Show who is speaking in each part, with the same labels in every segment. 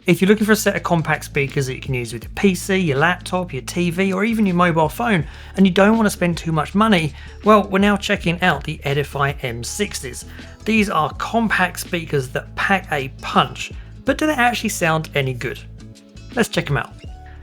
Speaker 1: If you're looking for a set of compact speakers that you can use with your PC, your laptop, your TV, or even your mobile phone, and you don't want to spend too much money, well, we're now checking out the Edify M60s. These are compact speakers that pack a punch, but do they actually sound any good? Let's check them out.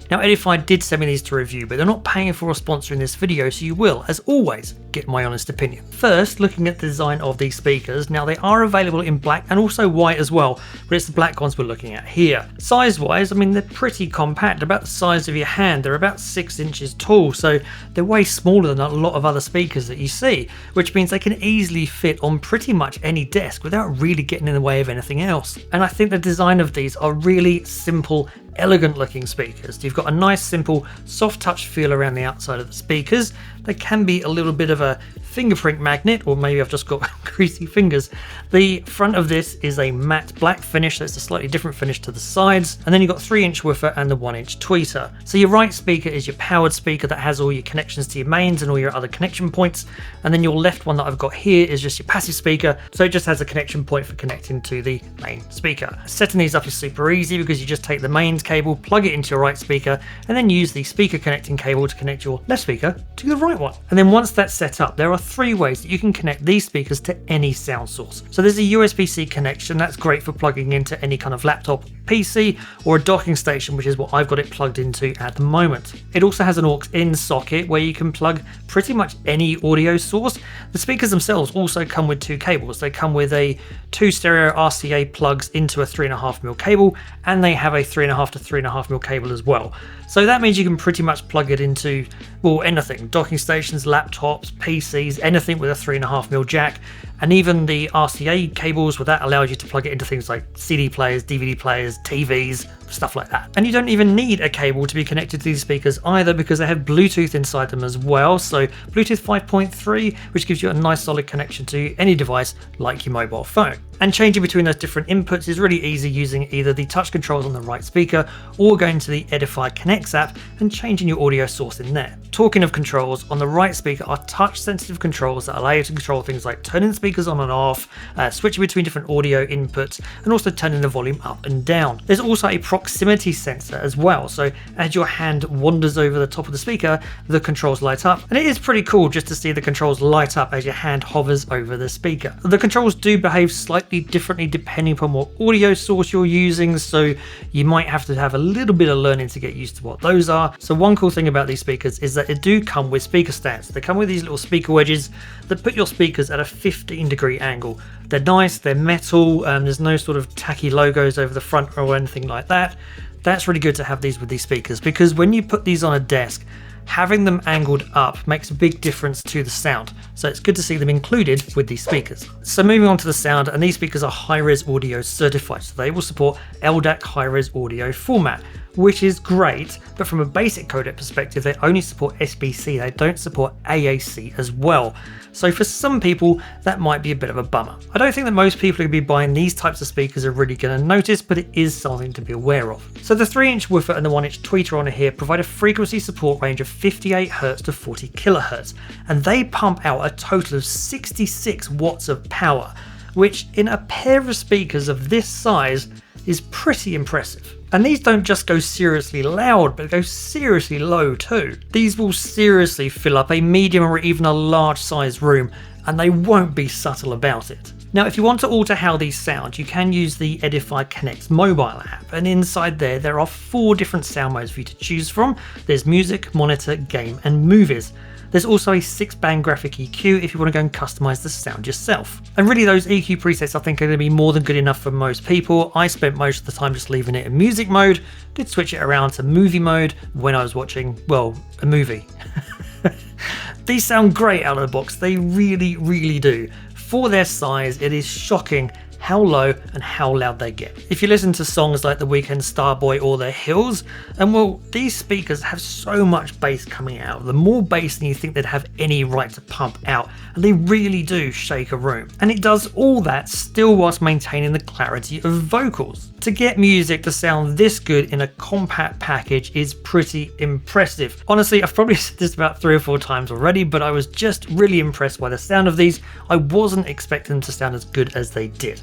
Speaker 1: Now, Edify did send me these to review, but they're not paying for or sponsoring this video, so you will, as always, get my honest opinion. First, looking at the design of these speakers, now they are available in black and also white as well, but it's the black ones we're looking at here. Size-wise, I mean, they're pretty compact, about the size of your hand. They're about 6 inches tall, so they're way smaller than a lot of other speakers that you see, which means they can easily fit on pretty much any desk without really getting in the way of anything else. And I think the design of these are really simple, elegant looking speakers. You've got a nice simple soft touch feel around the outside of the speakers. They can be a little bit of a fingerprint magnet, or maybe I've just got greasy fingers. The front of this is a matte black finish, so it's a slightly different finish to the sides, and then you've got 3-inch woofer and the 1-inch tweeter. So your right speaker is your powered speaker that has all your connections to your mains and all your other connection points, and then your left one that I've got here is just your passive speaker, so it just has a connection point for connecting to the main speaker. Setting these up is super easy because you just take the mains cable, plug it into your right speaker, and then use the speaker connecting cable to connect your left speaker to the right one. And then once that's set up, there are 3 ways that you can connect these speakers to any sound source. So there's a USB-C connection, that's great for plugging into any kind of laptop, PC, or a docking station, which is what I've got it plugged into at the moment. It also has an aux-in socket where you can plug pretty much any audio source. The speakers themselves also come with 2 cables. They come with 2 stereo RCA plugs into a 3.5mm cable, and they have a 3.5 to 3.5mm cable as well. So that means you can pretty much plug it into, well, anything, docking stations, laptops, PCs, anything with a 3.5mm jack, and even the RCA cables, where that allows you to plug it into things like CD players, DVD players, TVs, stuff like that. And you don't even need a cable to be connected to these speakers either, because they have Bluetooth inside them as well. So Bluetooth 5.3, which gives you a nice solid connection to any device like your mobile phone. And changing between those different inputs is really easy using either the touch controls on the right speaker or going to the Edify Connects app and changing your audio source in there. Talking of controls, on the right speaker are touch sensitive controls that allow you to control things like turning the speakers on and off, switching between different audio inputs, and also turning the volume up and down. There's also a proximity sensor as well, so as your hand wanders over the top of the speaker, the controls light up, and it is pretty cool just to see the controls light up as your hand hovers over the speaker. The controls do behave slightly differently depending upon what audio source you're using, so you might have to have a little bit of learning to get used to what those are. So one cool thing about these speakers is that they do come with speaker stands. They come with these little speaker wedges that put your speakers at a 15-degree angle. They're nice, they're metal, there's no sort of tacky logos over the front or anything like that. That's really good to have these with these speakers, because when you put these on a desk, having them angled up makes a big difference to the sound, so it's good to see them included with these speakers. So moving on to the sound, and these speakers are Hi-Res Audio certified, so they will support LDAC Hi-Res audio format, which is great, but from a basic codec perspective, they only support SBC, they don't support AAC as well. So for some people, that might be a bit of a bummer. I don't think that most people who be buying these types of speakers are really going to notice, but it is something to be aware of. So the 3-inch woofer and the 1-inch tweeter on here provide a frequency support range of 58 Hz to 40 kHz, and they pump out a total of 66 watts of power, which in a pair of speakers of this size is pretty impressive. And these don't just go seriously loud, but go seriously low too. These will seriously fill up a medium or even a large size room, and they won't be subtle about it. Now, if you want to alter how these sound, you can use the Edify Connects mobile app, and inside there are 4 different sound modes for you to choose from. There's music, monitor, game, and movies. There's also a 6-band graphic EQ if you want to go and customize the sound yourself. And really those EQ presets I think are going to be more than good enough for most people. I spent most of the time just leaving it in music mode, did switch it around to movie mode when I was watching, well, a movie. These sound great out of the box, they really, really do. For their size, it is shocking how low and how loud they get. If you listen to songs like The Weeknd's Starboy or The Hills, and well, these speakers have so much bass coming out, the more bass than you think they'd have any right to pump out, and they really do shake a room. And it does all that still whilst maintaining the clarity of vocals. To get music to sound this good in a compact package is pretty impressive. Honestly, I've probably said this about 3 or 4 times already, but I was just really impressed by the sound of these. I wasn't expecting them to sound as good as they did.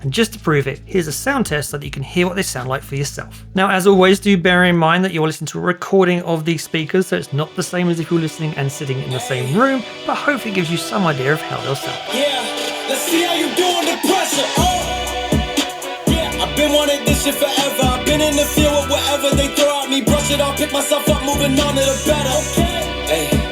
Speaker 1: And just to prove it, here's a sound test so that you can hear what they sound like for yourself. Now, as always, do bear in mind that you're listening to a recording of these speakers, so it's not the same as if you're listening and sitting in the same room, but hopefully it gives you some idea of how they'll sound.
Speaker 2: Yeah, let's see how you do under pressure. Yeah, I've been wanting this shit forever. I've been in the field with whatever they throw at me. Brush it off, pick myself up, moving on to the better. Hey.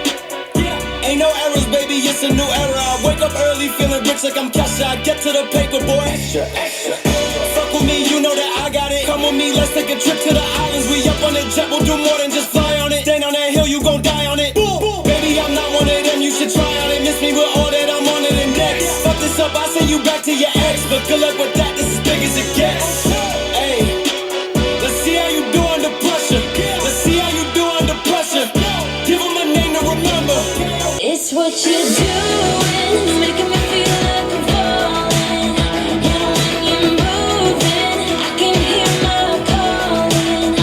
Speaker 2: Ain't no errors, baby, it's a new era. I wake up early feeling rich like I'm Kesha. I get to the paper, boy. Extra, extra. Fuck with me, you know that I got it. Come with me, let's take a trip to the islands. We up on the jet, we'll do more than just fly on it. Stand on that hill, you gon' die on it. Boom, boom. Baby, I'm not one of them, you should try on it. Miss me with all that, I'm on it and next. Fuck this up, I send you back to your ex. But good luck with that, this is big as it gets. Hey, let's see how you do under pressure. Let's see how you do under pressure. Give them a name to remember.
Speaker 3: It's what you're doing, it's making me feel like I'm falling. And when you're moving, I can hear my calling.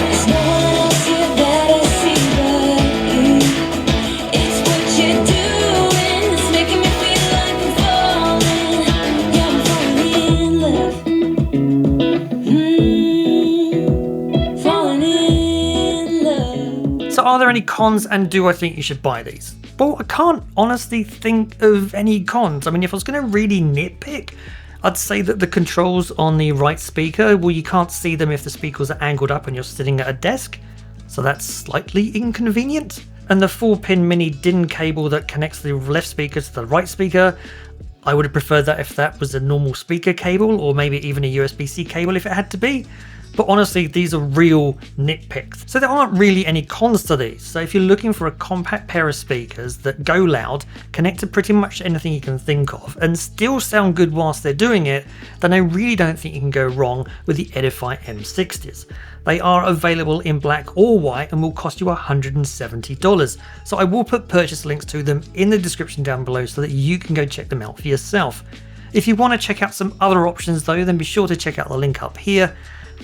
Speaker 3: There's no one else here that I see but you. It's what you're doing, it's making me feel like I'm falling. Yeah, I'm falling in love.
Speaker 1: So are there any cons, and do I think you should buy these? Well, I can't honestly think of any cons. I mean, if I was going to really nitpick, I'd say that the controls on the right speaker, well, you can't see them if the speakers are angled up and you're sitting at a desk, so that's slightly inconvenient. And the 4-pin mini DIN cable that connects the left speaker to the right speaker, I would have preferred that if that was a normal speaker cable, or maybe even a USB-C cable if it had to be. But honestly, these are real nitpicks. So there aren't really any cons to these. So if you're looking for a compact pair of speakers that go loud, connect to pretty much anything you can think of, and still sound good whilst they're doing it, then I really don't think you can go wrong with the Edify M60s. They are available in black or white and will cost you $170. So I will put purchase links to them in the description down below so that you can go check them out for yourself. If you want to check out some other options though, then be sure to check out the link up here.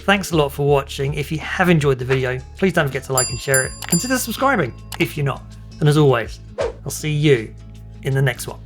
Speaker 1: Thanks a lot for watching. If you have enjoyed the video, please don't forget to like and share it. Consider subscribing if you're not. And as always, I'll see you in the next one.